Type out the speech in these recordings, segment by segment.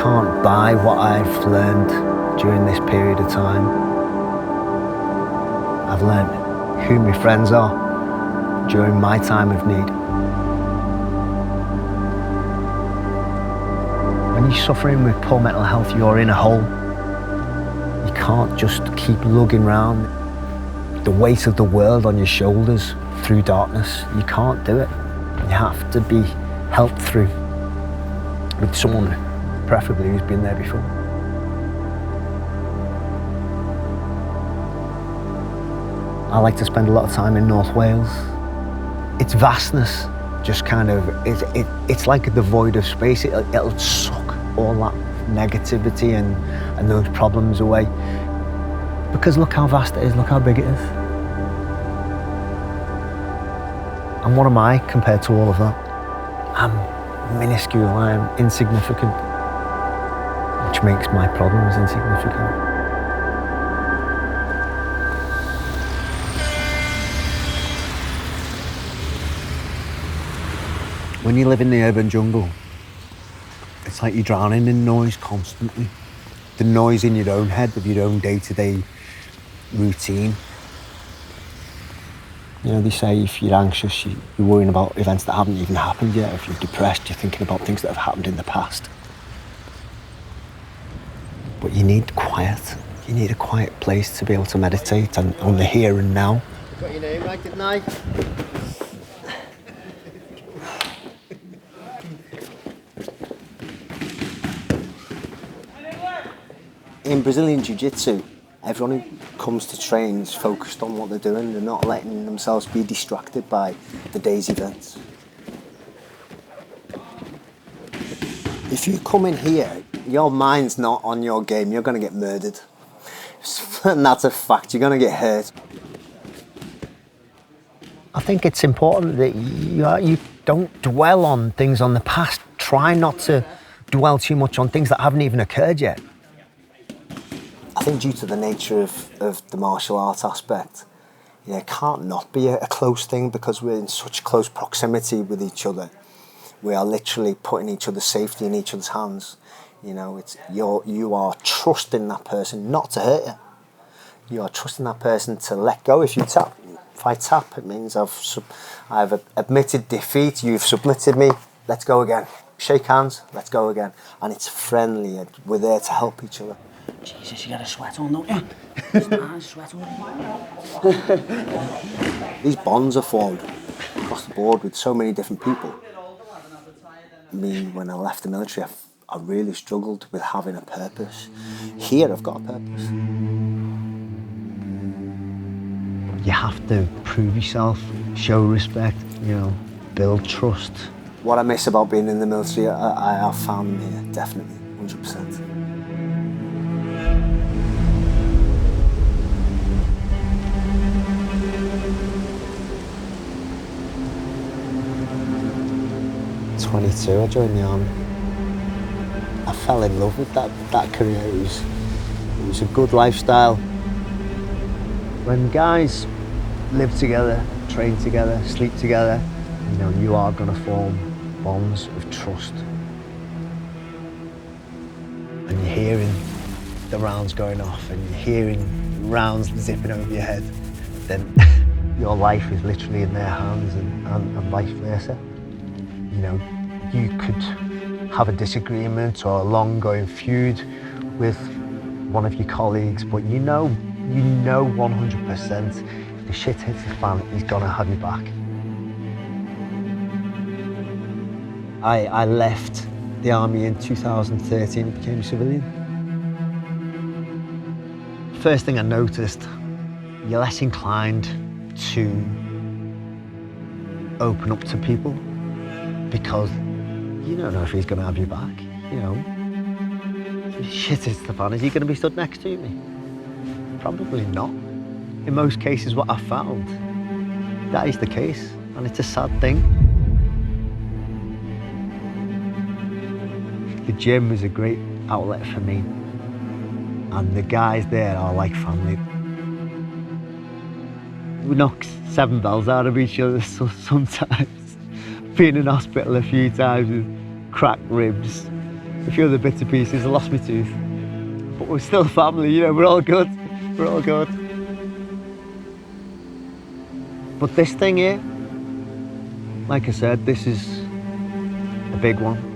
can't buy what I've learned during this period of time. I've learned who my friends are during my time of need. When you're suffering with poor mental health, you're in a hole. You can't just keep lugging around the weight of the world on your shoulders through darkness. You can't do it. You have to be helped through with someone, preferably who's been there before. I like to spend a lot of time in North Wales. Its vastness just kind of, it's like the void of space. It'll suck all that negativity and those problems away. Because look how vast it is, look how big it is. And what am I compared to all of that? I'm minuscule, I'm insignificant, which makes my problems insignificant. When you live in the urban jungle, it's like you're drowning in noise constantly. The noise in your own head of your own day-to-day routine. You know, they say if you're anxious, you're worrying about events that haven't even happened yet. If you're depressed, you're thinking about things that have happened in the past. But you need quiet. You need a quiet place to be able to meditate on the here and now. Got your name right, didn't I? In Brazilian Jiu-Jitsu, everyone who comes to train is focused on what they're doing. They're not letting themselves be distracted by the day's events. If you come in here, your mind's not on your game, you're going to get murdered. And that's a fact, you're going to get hurt. I think it's important that you don't dwell on things on the past. Try not to dwell too much on things that haven't even occurred yet. I think due to the nature of the martial arts aspect, it can't not be a close thing because we're in such close proximity with each other. We are literally putting each other's safety in each other's hands. You know, you are trusting that person not to hurt you. You are trusting that person to let go if you tap. If I tap, it means I've admitted defeat, you've submitted me, let's go again. Shake hands, let's go again. And it's friendly, we're there to help each other. Jesus, you got a sweat on, don't you? Sweat on. These bonds are formed across the board with so many different people. Me, when I left the military, I really struggled with having a purpose. Here, I've got a purpose. You have to prove yourself, show respect, build trust. What I miss about being in the military, I have found here, definitely, 100%. At 22, I joined the army. I fell in love with that career. It was a good lifestyle. When guys live together, train together, sleep together, you are going to form bonds of trust. And you're hearing the rounds going off and you're hearing rounds zipping over your head, then your life is literally in their hands and vice versa. You could have a disagreement or a long-going feud with one of your colleagues, but you know 100% if the shit hits the fan, he's gonna have you back. I left the army in 2013 and became a civilian. First thing I noticed, you're less inclined to open up to people because you don't know if he's going to have you back. Shit hits the fan, is he going to be stood next to me? Probably not. In most cases, what I've found, that is the case, and it's a sad thing. The gym is a great outlet for me, and the guys there are like family. We knock 7 bells out of each other sometimes. Been in hospital a few times with cracked ribs, a few other bits and pieces. I lost my tooth. But we're still a family, you know, we're all good. We're all good. But this thing here, like I said, this is a big one.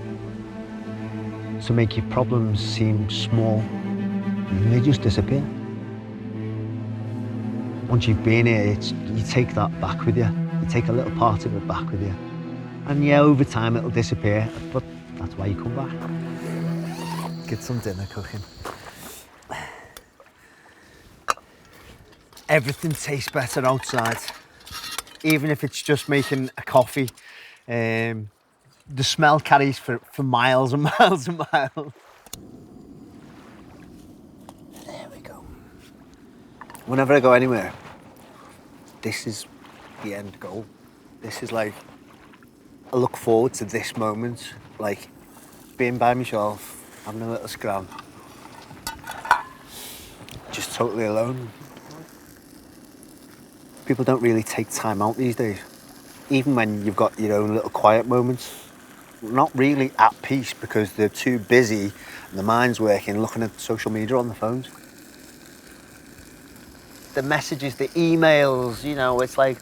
To make your problems seem small, and they just disappear. Once you've been here, you take that back with you. You take a little part of it back with you. And yeah, over time it'll disappear, but that's why you come back. Get some dinner cooking. Everything tastes better outside, even if it's just making a coffee. The smell carries for miles and miles and miles. There we go. Whenever I go anywhere, this is the end goal. This is like, I look forward to this moment, like being by myself, having a little scram, just totally alone. People don't really take time out these days. Even when you've got your own little quiet moments, not really at peace because they're too busy and the mind's working, looking at social media on the phones. The messages, the emails, you know, it's like,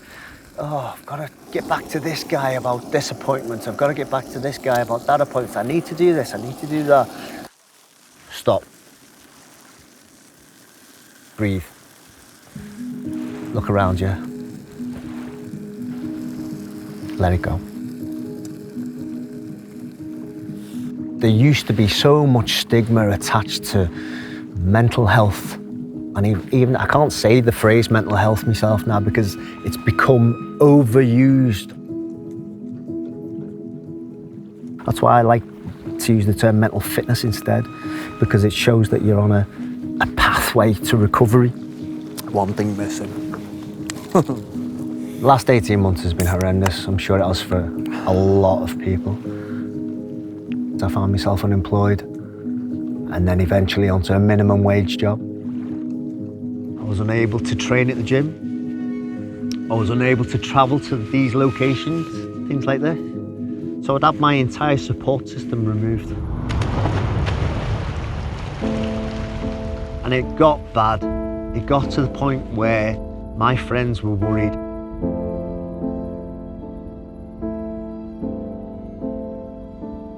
oh, I've got to get back to this guy about this appointment. I've got to get back to this guy about that appointment. I need to do this, I need to do that. Stop. Breathe. Look around you. Let it go. There used to be so much stigma attached to mental health. And even, I can't say the phrase mental health myself now because it's become overused. That's why I like to use the term mental fitness instead, because it shows that you're on a pathway to recovery. One thing missing. The last 18 months has been horrendous. I'm sure it has for a lot of people. I found myself unemployed and then eventually onto a minimum wage job. I was unable to train at the gym. I was unable to travel to these locations, things like this. So I'd have my entire support system removed. And it got bad. It got to the point where my friends were worried.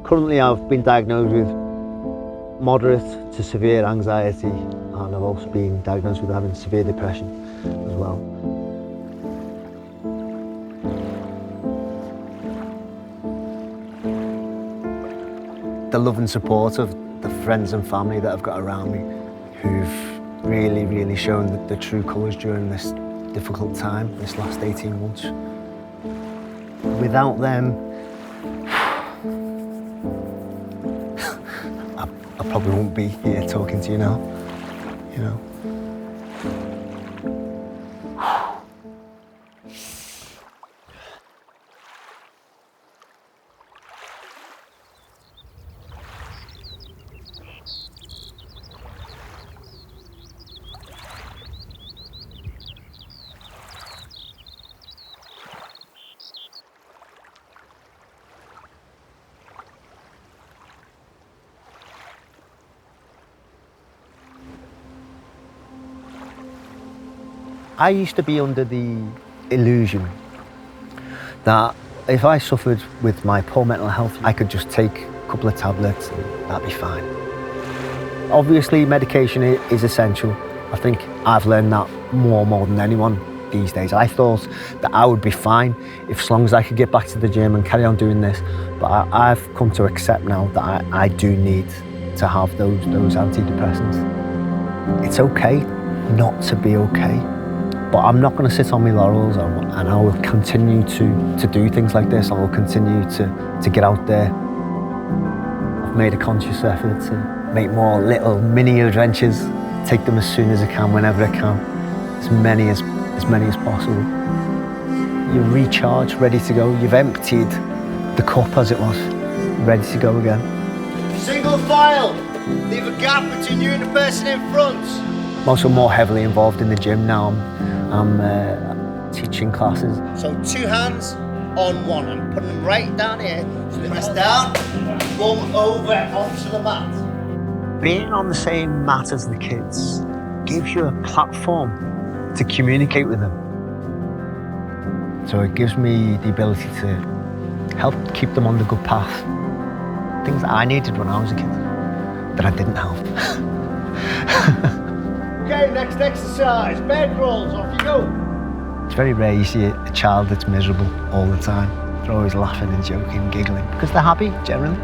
Currently, I've been diagnosed with moderate to severe anxiety, and I've also been diagnosed with having severe depression as well. The love and support of the friends and family that I've got around me who've really, really shown the true colours during this difficult time, this last 18 months. Without them, I probably won't be here talking to you now, you know. I used to be under the illusion that if I suffered with my poor mental health, I could just take a couple of tablets and that'd be fine. Obviously, medication is essential. I think I've learned that more than anyone these days. I thought that I would be fine as long as I could get back to the gym and carry on doing this. But I've come to accept now that I do need to have those antidepressants. It's okay not to be okay. But I'm not going to sit on my laurels, and I will continue to do things like this. I will continue to get out there. I've made a conscious effort to make more little mini adventures, take them as soon as I can, whenever I can, as many as possible. You're recharged, ready to go. You've emptied the cup as it was, ready to go again. Single file, leave a gap between you and the person in front. I'm also more heavily involved in the gym now. I'm teaching classes. So 2 hands on one. I'm putting them right down here, so they rest down, bum over onto the mat. Being on the same mat as the kids gives you a platform to communicate with them. So it gives me the ability to help keep them on the good path. Things that I needed when I was a kid that I didn't have. Okay, next exercise, bed rolls, off you go. It's very rare you see a child that's miserable all the time. They're always laughing and joking, giggling, because they're happy, generally.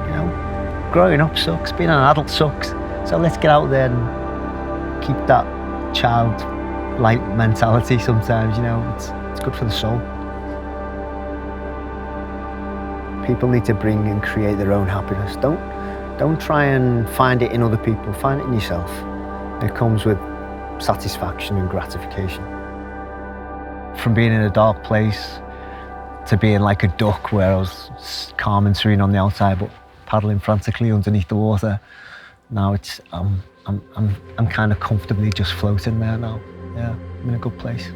You know, growing up sucks, being an adult sucks. So let's get out there and keep that childlike mentality sometimes, you know. It's good for the soul. People need to bring and create their own happiness. Don't try and find it in other people, find it in yourself. It comes with satisfaction and gratification. From being in a dark place to being like a duck where I was calm and serene on the outside but paddling frantically underneath the water, now it's I'm kind of comfortably just floating there now. Yeah, I'm in a good place.